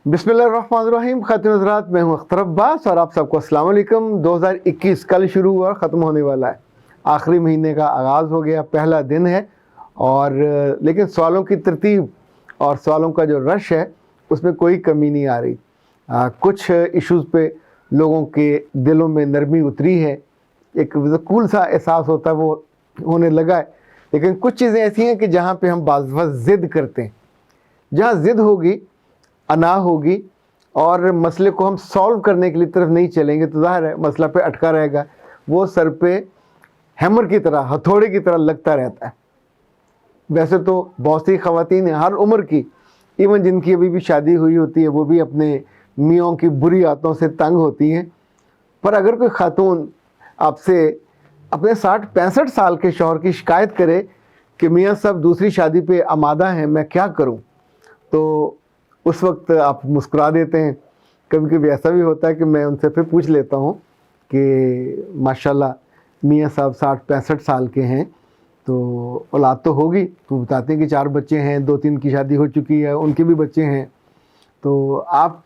बिस्मिल्लाहिर्रहमानिर्रहीम। ख़ातिन हज़रात, मैं हूँ अख्तर अब्बास और आप सबको अस्सलाम वालेकुम। 2021 कल शुरू हुआ और ख़त्म होने वाला है। आखिरी महीने का आगाज़ हो गया, पहला दिन है। और लेकिन सवालों की तरतीब और सवालों का जो रश है उसमें कोई कमी नहीं आ रही। कुछ इश्यूज़ पे लोगों के दिलों में नरमी उतरी है, एक कूल सा एहसास होता है वो होने लगा है। लेकिन कुछ चीज़ें ऐसी हैं कि जहाँ पे हम बाज़ वक़्त ज़िद करते हैं, जहाँ ज़िद होगी, अना होगी और मसले को हम सॉल्व करने के लिए तरफ नहीं चलेंगे तो ज़ाहिर है मसला पे अटका रहेगा, वो सर पे हैमर की तरह, हथौड़े की तरह लगता रहता है। वैसे तो बहुत सी ख़वातीन हैं हर उम्र की, इवन जिनकी अभी भी शादी हुई होती है, वो भी अपने मियों की बुरी आदतों से तंग होती हैं। पर अगर कोई खातून आपसे अपने 60-65 साल के शौहर की शिकायत करे कि मियाँ साहब दूसरी शादी पे आमादा हैं, मैं क्या करूँ, तो उस वक्त आप मुस्कुरा देते हैं। कभी कभी ऐसा भी होता है कि मैं उनसे फिर पूछ लेता हूँ कि माशाल्लाह मियाँ साहब 60-65 साल के हैं, तो औलाद तो होगी? तो बताते हैं कि 4 बच्चे हैं, 2-3 की शादी हो चुकी है, उनके भी बच्चे हैं। तो आप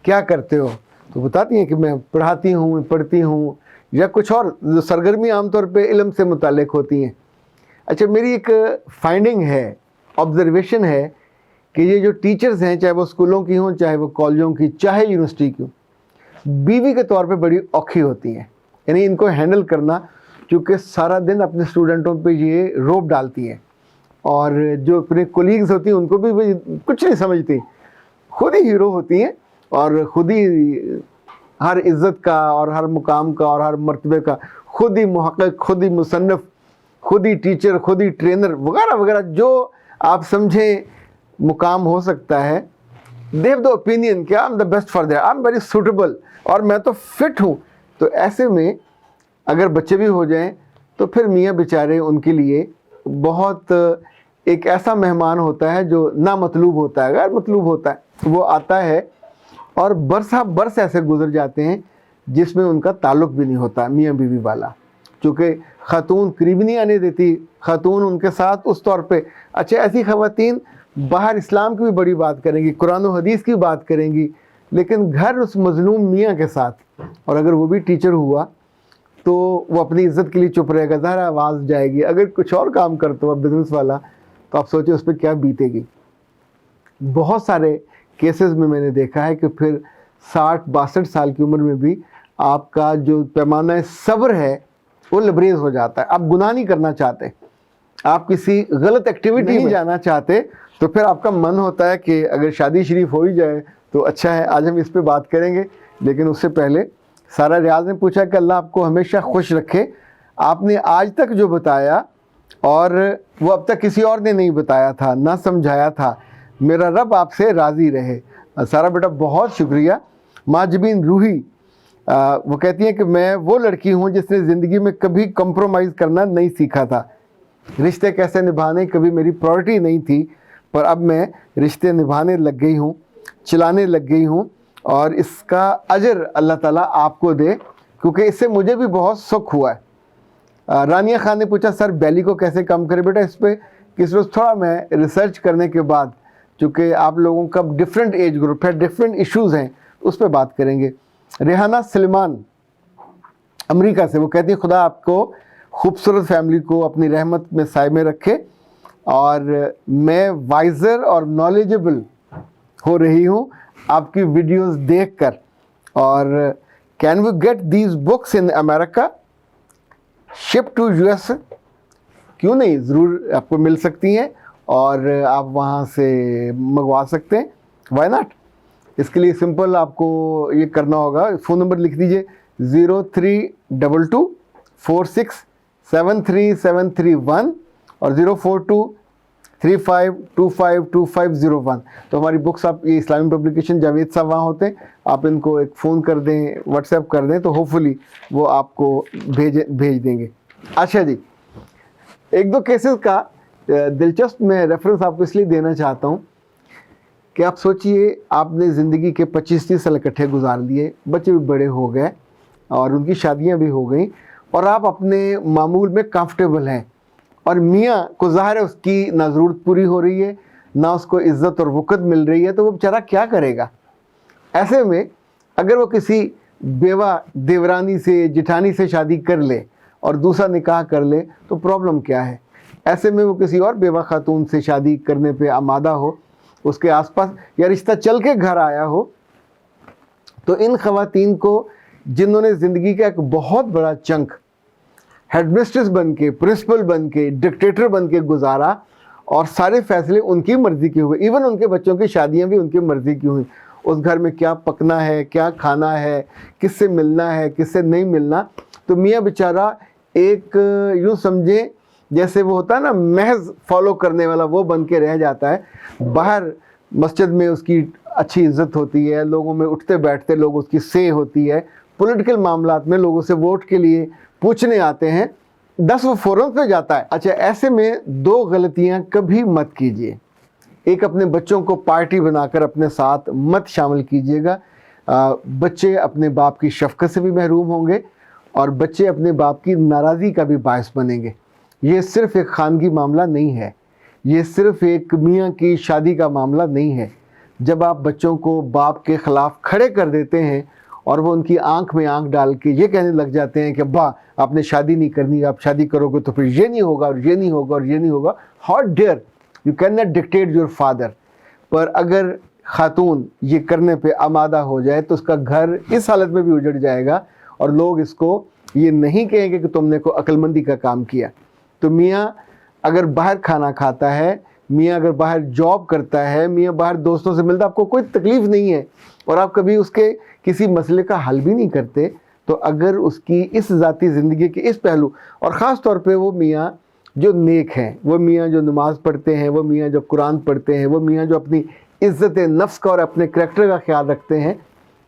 क्या करते हो? तो बताती हैं कि मैं पढ़ाती हूँ, पढ़ती हूँ, या कुछ और जो सरगर्मी आमतौर पे इल्म से मुतालिक होती हैं। अच्छा, मेरी एक फाइंडिंग है, ऑब्जर्वेशन है कि ये जो टीचर्स हैं, चाहे वो स्कूलों की हों, चाहे वो कॉलेजों की, चाहे यूनिवर्सिटी की, बीवी के तौर पे बड़ी औखी होती हैं। यानी इनको हैंडल करना, क्योंकि सारा दिन अपने स्टूडेंटों पे ये रोब डालती हैं और जो अपने कोलीग्स होती हैं उनको भी कुछ नहीं समझती, खुद ही हीरो होती हैं और खुद ही हर इज़्ज़त का और हर मुकाम का और हर मर्तबे का खुद ही मुहक़्क़िक़, खुद ही मुसन्निफ़, खुद ही टीचर, खुद ही ट्रेनर वगैरह वगैरह जो आप समझें मुकाम हो सकता है। दे हैव द ओपिनियन कि I am the best for that, I am very suitable और मैं तो फिट हूँ। तो ऐसे में अगर बच्चे भी हो जाएं तो फिर मियाँ बेचारे उनके लिए बहुत एक ऐसा मेहमान होता है जो ना मतलूब होता है, गैर मतलूब होता है। वो आता है और बरसा बरस ऐसे गुजर जाते हैं जिसमें उनका ताल्लुक़ भी नहीं होता मियाँ बीवी वाला, चूँकि ख़ातून करीब नहीं आने देती, ख़ातून उनके साथ उस तौर पे। अच्छा, ऐसी ख़वातीन बाहर इस्लाम की भी बड़ी बात करेंगी, कुरान और हदीस की बात करेंगी, लेकिन घर उस मज़लूम मियाँ के साथ, और अगर वो भी टीचर हुआ तो वो अपनी इज़्ज़त के लिए चुप रहेगा, ज़रा आवाज़ जाएगी। अगर कुछ और काम करता हुआ बिज़नेस वाला, तो आप सोचें उस पर क्या बीतेगी। बहुत सारे केसेस में मैंने देखा है कि फिर 60-62 साल की उम्र में भी आपका जो पैमाना सब्र है वो लबरेज हो जाता है। आप गुनाह नहीं करना चाहते, आप किसी गलत एक्टिविटी में जाना चाहते, तो फिर आपका मन होता है कि अगर शादी शरीफ हो ही जाए तो अच्छा है। आज हम इस पे बात करेंगे, लेकिन उससे पहले सारा रियाज ने पूछा कि अल्लाह आपको हमेशा खुश रखे। आपने आज तक जो बताया और वो अब तक किसी और ने नहीं बताया था, ना समझाया था, मेरा रब आपसे राज़ी रहे। सारा बेटा बहुत शुक्रिया। माजबीन रूही वो कहती हैं कि मैं वो लड़की हूँ जिसने ज़िंदगी में कभी कंप्रोमाइज़ करना नहीं सीखा था। रिश्ते कैसे निभाने कभी मेरी प्रायोरिटी नहीं थी, पर अब मैं रिश्ते निभाने लग गई हूँ, चलाने लग गई हूँ, और इसका अजर अल्लाह ताला आपको दे, क्योंकि इससे मुझे भी बहुत सुख हुआ है। रानिया खान ने पूछा सर बैली को कैसे कम करें? बेटा इस पर किस रोज़ थोड़ा मैं रिसर्च करने के बाद, चूँकि आप लोगों का डिफरेंट एज ग्रुप है, डिफरेंट इश्यूज़ हैं, उस पर बात करेंगे। रेहाना सलमान अमेरिका से, वो कहती है खुदा आपको खूबसूरत फैमिली को अपनी रहमत में साए में रखे, और मैं वाइज़र और नॉलेजेबल हो रही हूँ आपकी वीडियोस देखकर। और can we get these books in America ship to US? क्यों नहीं, ज़रूर आपको मिल सकती हैं और आप वहाँ से मंगवा सकते हैं। Why not? इसके लिए सिंपल आपको ये करना होगा, फ़ोन नंबर लिख दीजिए 0322 46 73731 और 04235252501। तो हमारी बुक्स, आप ये इस्लामी पब्लिकेशन जावेद साहब वहाँ होते हैं, आप इनको एक फ़ोन कर दें, व्हाट्सएप कर दें, तो होपफुली वो आपको भेज देंगे। अच्छा जी, 1-2 केसेस का दिलचस्प मैं रेफरेंस आपको इसलिए देना चाहता हूँ कि आप सोचिए आपने ज़िंदगी के 25-30 साल इकट्ठे गुजार लिए, बच्चे भी बड़े हो गए और उनकी शादियाँ भी हो गई, और आप अपने मामूल में कंफर्टेबल हैं, और मियाँ को ज़ाहिर है उसकी ना ज़रूरत पूरी हो रही है, ना उसको इज़्ज़त और वक़्त मिल रही है, तो वो बेचारा क्या करेगा? ऐसे में अगर वो किसी बेवा देवरानी से जिठानी से शादी कर ले और दूसरा निकाह कर ले तो प्रॉब्लम क्या है। ऐसे में वो किसी और बेवा खातून से शादी करने पे आमादा हो, उसके आसपास या रिश्ता चल के घर आया हो, तो इन ख़वातीन को जिन्होंने ज़िंदगी का एक बहुत बड़ा चंक हेडमिस्ट्रेस बन के, प्रिंसिपल बन के, डिक्टेटर बन के गुजारा और सारे फैसले उनकी मर्ज़ी के हुए, इवन उनके बच्चों की शादियां भी उनकी मर्ज़ी की हुई, उस घर में क्या पकना है, क्या खाना है, किससे मिलना है, किससे नहीं मिलना, तो मियाँ बेचारा एक यूँ समझे जैसे वो होता है ना महज फॉलो करने वाला, वो बन के रह जाता है। बाहर मस्जिद में उसकी अच्छी इज्जत होती है, लोगों में उठते बैठते लोग उसकी से होती है, पॉलिटिकल मामलात में लोगों से वोट के लिए पूछने आते हैं, 10 वो फोरम पे जाता है। अच्छा, ऐसे में 2 गलतियां कभी मत कीजिए। एक, अपने बच्चों को पार्टी बनाकर अपने साथ मत शामिल कीजिएगा। बच्चे अपने बाप की शफ़क़त से भी महरूम होंगे और बच्चे अपने बाप की नाराज़गी का भी बायस बनेंगे। ये सिर्फ़ एक ख़ानगी मामला नहीं है, ये सिर्फ़ एक मियाँ की शादी का मामला नहीं है। जब आप बच्चों को बाप के ख़िलाफ़ खड़े कर देते हैं और वो उनकी आंख में आंख डाल के ये कहने लग जाते हैं कि अब्बा आपने शादी नहीं करनी, आप शादी करोगे तो फिर ये नहीं होगा और ये नहीं होगा और ये नहीं होगा, how dare, you can not dictate your father. पर अगर खातून ये करने पे आमादा हो जाए तो उसका घर इस हालत में भी उजड़ जाएगा और लोग इसको ये नहीं कहेंगे कि तुमने को अक्लमंदी का काम किया। तो मियाँ अगर बाहर खाना खाता है, मियाँ अगर बाहर जॉब करता है, मियाँ बाहर दोस्तों से मिलता, आपको कोई तकलीफ़ नहीं है और आप कभी उसके किसी मसले का हल भी नहीं करते, तो अगर उसकी इस ज़ाती ज़िंदगी के इस पहलू, और ख़ास तौर पे वो मियाँ जो नेक हैं, वो मियाँ जो नमाज़ पढ़ते हैं, वो मियाँ जो कुरान पढ़ते हैं, वो मियाँ जो अपनी इज़्ज़त नफ्स का और अपने करैक्टर का ख्याल रखते हैं,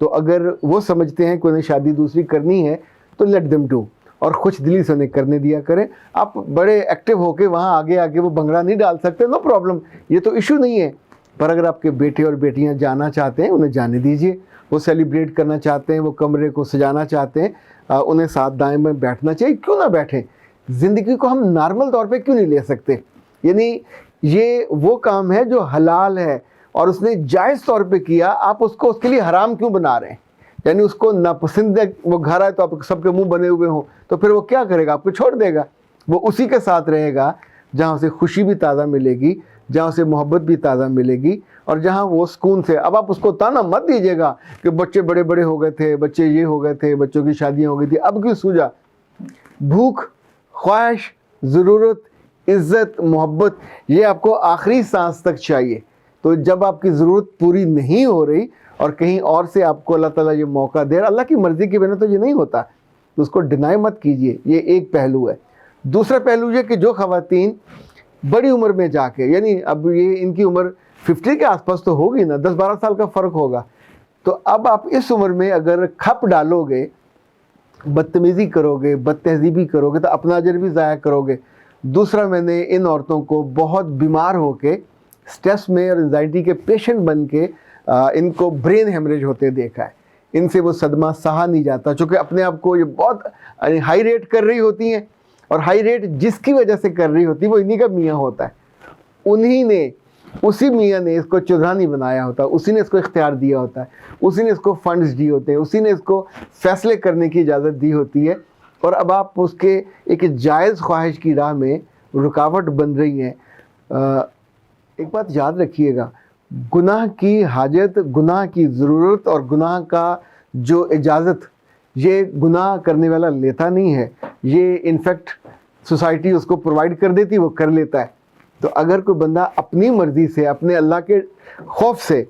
तो अगर वो समझते हैं कि उन्हें शादी दूसरी करनी है तो लेट देम डू, और खुश दिली से उन्हें करने दिया करें। आप बड़े एक्टिव होके वहाँ आगे आगे वो भंगड़ा नहीं डाल सकते, नो प्रॉब्लम, ये तो इशू नहीं है। पर अगर आपके बेटे और बेटियाँ जाना चाहते हैं, उन्हें जाने दीजिए। वो सेलिब्रेट करना चाहते हैं, वो कमरे को सजाना चाहते हैं, उन्हें साथ दाएं में बैठना चाहिए, क्यों ना बैठें। ज़िंदगी को हम नॉर्मल तौर पे क्यों नहीं ले सकते। यानी ये वो काम है जो हलाल है और उसने जायज़ तौर पे किया, आप उसको उसके लिए हराम क्यों बना रहे हैं। यानी उसको नापसंद है, वो घर आए तो आप सबके मुंह बने हुए हों, तो फिर वो क्या करेगा, आपको छोड़ देगा। वो उसी के साथ रहेगा जहाँ उसे खुशी भी ताज़ा मिलेगी, जहाँ उसे मोहब्बत भी ताज़ा मिलेगी और जहाँ वो सुकून से। अब आप उसको ताना मत दीजिएगा कि बच्चे बड़े बड़े हो गए थे, बच्चे ये हो गए थे, बच्चों की शादियाँ हो गई थी, अब क्यों सूझा। भूख, ख्वाहिश, ज़रूरत, इज़्ज़त, मोहब्बत, ये आपको आखिरी सांस तक चाहिए। तो जब आपकी ज़रूरत पूरी नहीं हो रही और कहीं और से आपको अल्लाह ताला ये मौका दे रहा, अल्लाह की मर्ज़ी के बिना तो ये नहीं होता, तो उसको डिनाई मत कीजिए। ये एक पहलू है। दूसरा पहलू ये कि जो ख़वातीन बड़ी उम्र में जाके, यानी अब ये इनकी उम्र 50 के आसपास तो होगी ना, 10-12 साल का फ़र्क होगा, तो अब आप इस उम्र में अगर खप डालोगे, बदतमीज़ी करोगे, बदतहज़ीबी करोगे, तो अपना अजर भी ज़ाया करोगे। दूसरा, मैंने इन औरतों को बहुत बीमार होके, स्ट्रेस में और एंजाइटी के पेशेंट बन के इनको ब्रेन हेमरेज होते देखा है। इनसे वो सदमा सहा नहीं जाता, चूँकि अपने आप को ये बहुत हाई रेट कर रही होती हैं और हाई रेट जिसकी वजह से कर रही होती है वो इन्हीं का मियाँ होता है। उन्हीं ने, उसी मियाँ ने इसको चौधरानी बनाया होता है, उसी ने इसको इख्तियार दिया होता है, उसी ने इसको फंड्स दिए होते हैं, उसी ने इसको फैसले करने की इजाज़त दी होती है। और अब आप उसके एक जायज़ ख्वाहिश की राह में रुकावट बन रही हैं। एक बात याद रखिएगा, गुनाह की हाजत, गुनाह की ज़रूरत और गुनाह का जो इजाज़त, ये गुनाह करने वाला लेता नहीं है, ये इनफैक्ट सोसाइटी उसको प्रोवाइड कर देती, वो कर लेता है। तो अगर कोई बंदा अपनी मर्ज़ी से, अपने अल्लाह के खौफ से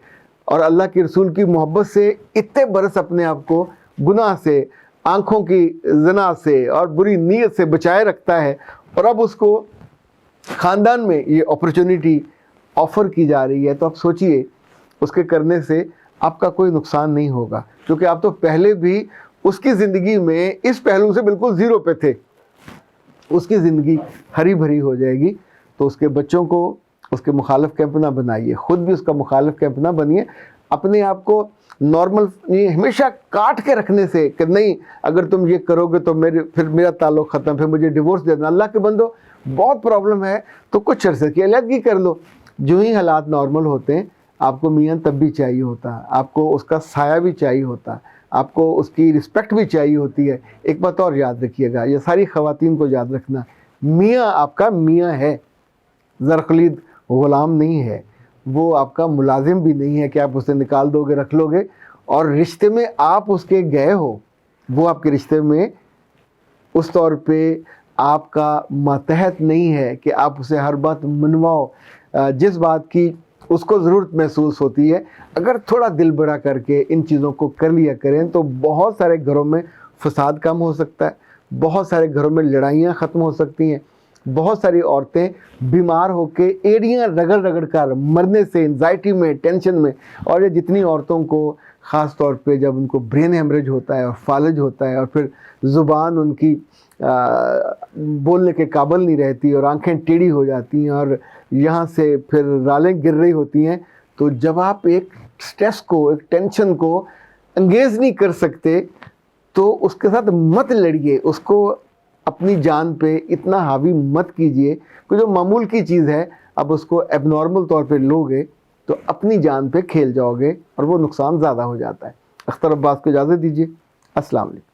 और अल्लाह के रसूल की मोहब्बत से इतने बरस अपने आप को गुनाह से, आँखों की ज़ना से और बुरी नीयत से बचाए रखता है, और अब उसको ख़ानदान में ये अपॉर्चुनिटी ऑफ़र की जा रही है, तो आप सोचिए उसके करने से आपका कोई नुकसान नहीं होगा, क्योंकि आप तो पहले भी उसकी ज़िंदगी में इस पहलू से बिल्कुल ज़ीरो पे थे। उसकी ज़िंदगी हरी भरी हो जाएगी। तो उसके बच्चों को उसके मुखालिफ कैंप ना बनाइए, ख़ुद भी उसका मुखालिफ कैंप ना बनिए। अपने आप को नॉर्मल, ये हमेशा काट के रखने से कि नहीं अगर तुम ये करोगे तो फिर मेरा ताल्लुक़ ख़त्म, फिर मुझे डिवोर्स देना। अल्लाह के बंदो, बहुत प्रॉब्लम है तो कुछ अरसे की अलहदगी कर लो। जो ही हालात नॉर्मल होते हैं آپ کو میاں تب بھی چاہیے ہوتا، آپ کو اس کا سایہ بھی چاہیے ہوتا، آپ کو اس کی رسپیکٹ بھی چاہیے ہوتی ہے۔ ایک بات اور یاد رکھیے گا، یہ ساری خواتین کو یاد رکھنا، میاں آپ کا میاں ہے، زرخلید غلام نہیں ہے، وہ آپ کا ملازم بھی نہیں ہے کہ آپ اسے نکال دو گے رکھ لو گے، اور رشتے میں آپ اس کے گئے ہو، وہ آپ کے رشتے میں اس طور پہ آپ کا ماتحت نہیں ہے کہ آپ اسے ہر بات منواؤ۔ جس بات کی اس کو ضرورت محسوس ہوتی ہے، اگر تھوڑا دل بڑا کر کے ان چیزوں کو کر لیا کریں تو بہت سارے گھروں میں فساد کم ہو سکتا ہے، بہت سارے گھروں میں لڑائیاں ختم ہو سکتی ہیں، بہت ساری عورتیں بیمار ہو کے ایڑیاں رگڑ رگڑ کر مرنے سے انزائٹی میں، ٹینشن میں، اور یہ جتنی عورتوں کو خاص طور پہ جب ان کو برین ہیمریج ہوتا ہے اور فالج ہوتا ہے اور پھر زبان ان کی بولنے کے قابل نہیں رہتی اور آنکھیں ٹیڑھی ہو جاتی ہیں اور یہاں سے پھر رالیں گر رہی ہوتی ہیں، تو جب آپ ایک سٹریس کو، ایک ٹینشن کو انگیز نہیں کر سکتے تو اس کے ساتھ مت لڑیے، اس کو اپنی جان پہ اتنا حاوی مت کیجئے کہ جو معمول کی چیز ہے اب اس کو ایب نارمل طور پہ لوگے تو اپنی جان پہ کھیل جاؤ گے اور وہ نقصان زیادہ ہو جاتا ہے۔ اختر عباس کو اجازت دیجیے، السلام علیکم۔